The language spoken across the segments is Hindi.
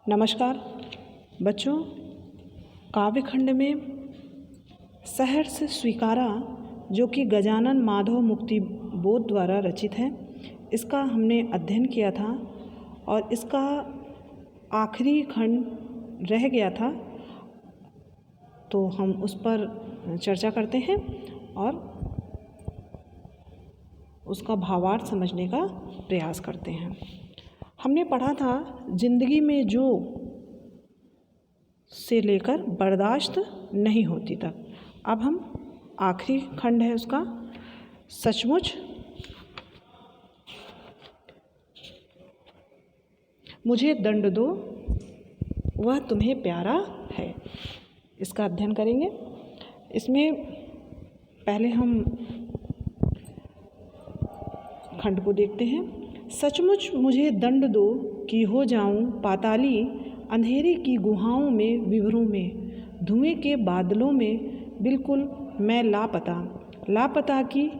नमस्कार बच्चों, काव्यखंड में सहर्ष स्वीकारा जो कि गजानन माधव मुक्ति बोध द्वारा रचित है, इसका हमने अध्ययन किया था और इसका आखिरी खंड रह गया था, तो हम उस पर चर्चा करते हैं और उसका भावार्थ समझने का प्रयास करते हैं। हमने पढ़ा था जिंदगी में जो से लेकर बर्दाश्त नहीं होती तक। अब हम आखिरी खंड है उसका, सचमुच मुझे दंड दो वह तुम्हें प्यारा है, इसका अध्ययन करेंगे। इसमें पहले हम खंड को देखते हैं। सचमुच मुझे दंड दो कि हो जाऊं पाताली, अंधेरे की गुहाओं में विभरों में, धुएं के बादलों में बिल्कुल मैं लापता कि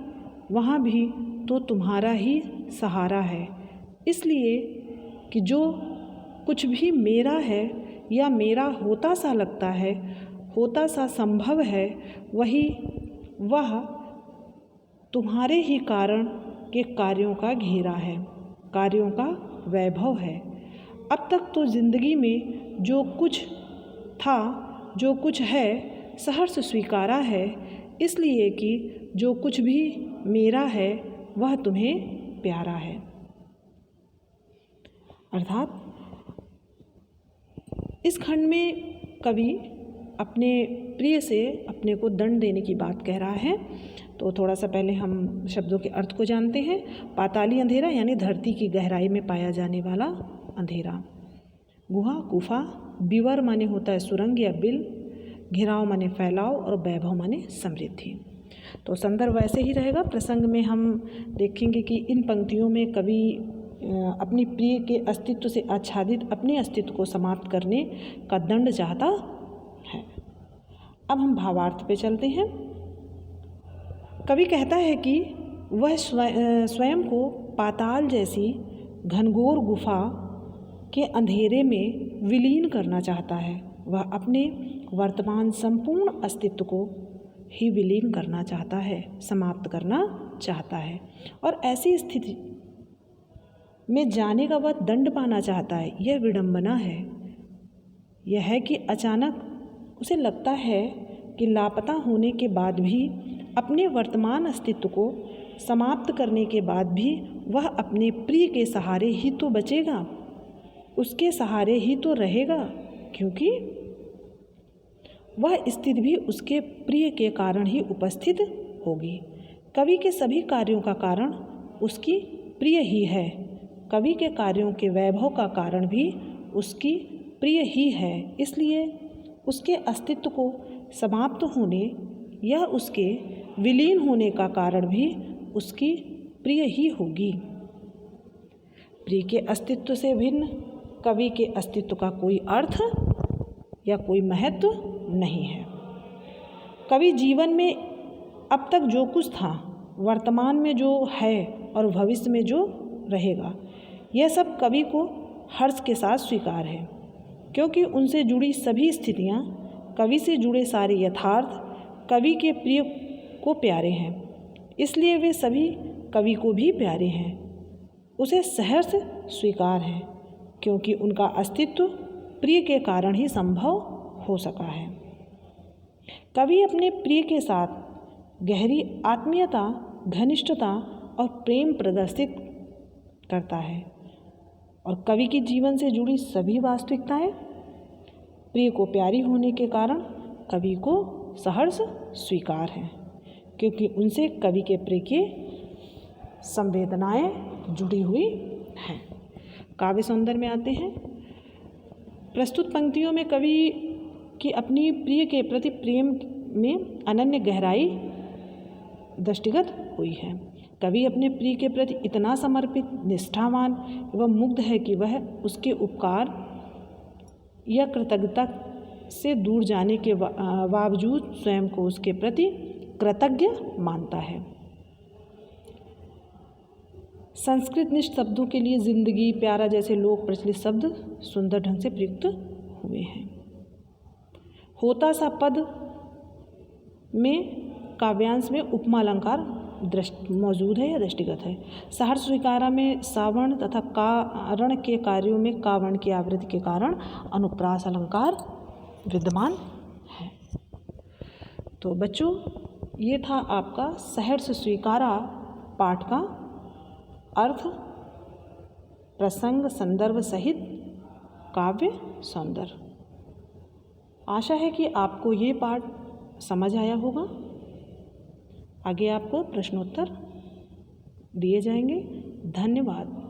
वहाँ भी तो तुम्हारा ही सहारा है। इसलिए कि जो कुछ भी मेरा है या मेरा होता सा लगता है, होता सा संभव है, वह तुम्हारे ही कारण के कार्यों का घेरा है, कार्यों का वैभव है। अब तक तो जिंदगी में जो कुछ था, जो कुछ है, सहर्ष स्वीकारा है, इसलिए कि जो कुछ भी मेरा है वह तुम्हें प्यारा है। अर्थात इस खंड में कवि अपने प्रिय से अपने को दंड देने की बात कह रहा है। तो थोड़ा सा पहले हम शब्दों के अर्थ को जानते हैं। पाताली अंधेरा यानी धरती की गहराई में पाया जाने वाला अंधेरा। गुहा गुफा, विवर माने होता है सुरंग या बिल, घेराव माने फैलाव और वैभव माने समृद्धि। तो संदर्भ वैसे ही रहेगा। प्रसंग में हम देखेंगे कि इन पंक्तियों में कवि अपनी प्रिय के अस्तित्व से आच्छादित अपने अस्तित्व को समाप्त करने का दंड चाहता है। अब हम भावार्थ पे चलते हैं। कवि कहता है कि वह स्वयं को पाताल जैसी घनघोर गुफा के अंधेरे में विलीन करना चाहता है। वह अपने वर्तमान संपूर्ण अस्तित्व को ही विलीन करना चाहता है, समाप्त करना चाहता है और ऐसी स्थिति में जाने का वह दंड पाना चाहता है। यह विडंबना है। यह है कि अचानक उसे लगता है कि लापता होने के बाद भी, अपने वर्तमान अस्तित्व को समाप्त करने के बाद भी वह अपने प्रिय के सहारे ही तो बचेगा, उसके सहारे ही तो रहेगा, क्योंकि वह स्थिति भी उसके प्रिय के कारण ही उपस्थित होगी। कवि के सभी कार्यों का कारण उसकी प्रिय ही है। कवि के कार्यों के वैभव का कारण भी उसकी प्रिय ही है। इसलिए उसके अस्तित्व को समाप्त होने या उसके विलीन होने का कारण भी उसकी प्रिय ही होगी। प्रिय के अस्तित्व से भिन्न कवि के अस्तित्व का कोई अर्थ या कोई महत्व नहीं है। कवि जीवन में अब तक जो कुछ था, वर्तमान में जो है और भविष्य में जो रहेगा, यह सब कवि को हर्ष के साथ स्वीकार है, क्योंकि उनसे जुड़ी सभी स्थितियाँ, कवि से जुड़े सारे यथार्थ कवि के प्रिय को प्यारे हैं। इसलिए वे सभी कवि को भी प्यारे हैं, उसे सहर्ष स्वीकार है, क्योंकि उनका अस्तित्व प्रिय के कारण ही संभव हो सका है। कवि अपने प्रिय के साथ गहरी आत्मीयता, घनिष्ठता और प्रेम प्रदर्शित करता है और कवि के जीवन से जुड़ी सभी वास्तविकताएं प्रिय को प्यारी होने के कारण कवि को सहर्ष स्वीकार है, क्योंकि उनसे कवि के प्रिय की संवेदनाएं जुड़ी हुई हैं। काव्य सौंदर्य में आते हैं। प्रस्तुत पंक्तियों में कवि की अपनी प्रिय के प्रति प्रेम में अनन्य गहराई दृष्टिगत हुई है। कवि अपने प्रिय के प्रति इतना समर्पित, निष्ठावान एवं मुग्ध है कि वह उसके उपकार या कृतज्ञता से दूर जाने के बावजूद स्वयं को उसके प्रति कृतज्ञ मानता है। संस्कृतनिष्ठ शब्दों के लिए जिंदगी, प्यारा जैसे लोक प्रचलित शब्द सुंदर ढंग से प्रयुक्त हुए हैं। होता सा पद में काव्यांश में उपमा अलंकार मौजूद है या दृष्टिगत है। सहर्ष स्वीकारा में सावर्ण तथा कारण के कार्यों में कावर्ण की आवृत्ति के कारण अनुप्रास अलंकार विद्यमान है। तो बच्चों, ये था आपका सहर्ष स्वीकारा पाठ का अर्थ, प्रसंग, संदर्भ सहित काव्य सौंदर्य। आशा है कि आपको ये पाठ समझ आया होगा। आगे आपको प्रश्नोत्तर दिए जाएंगे। धन्यवाद।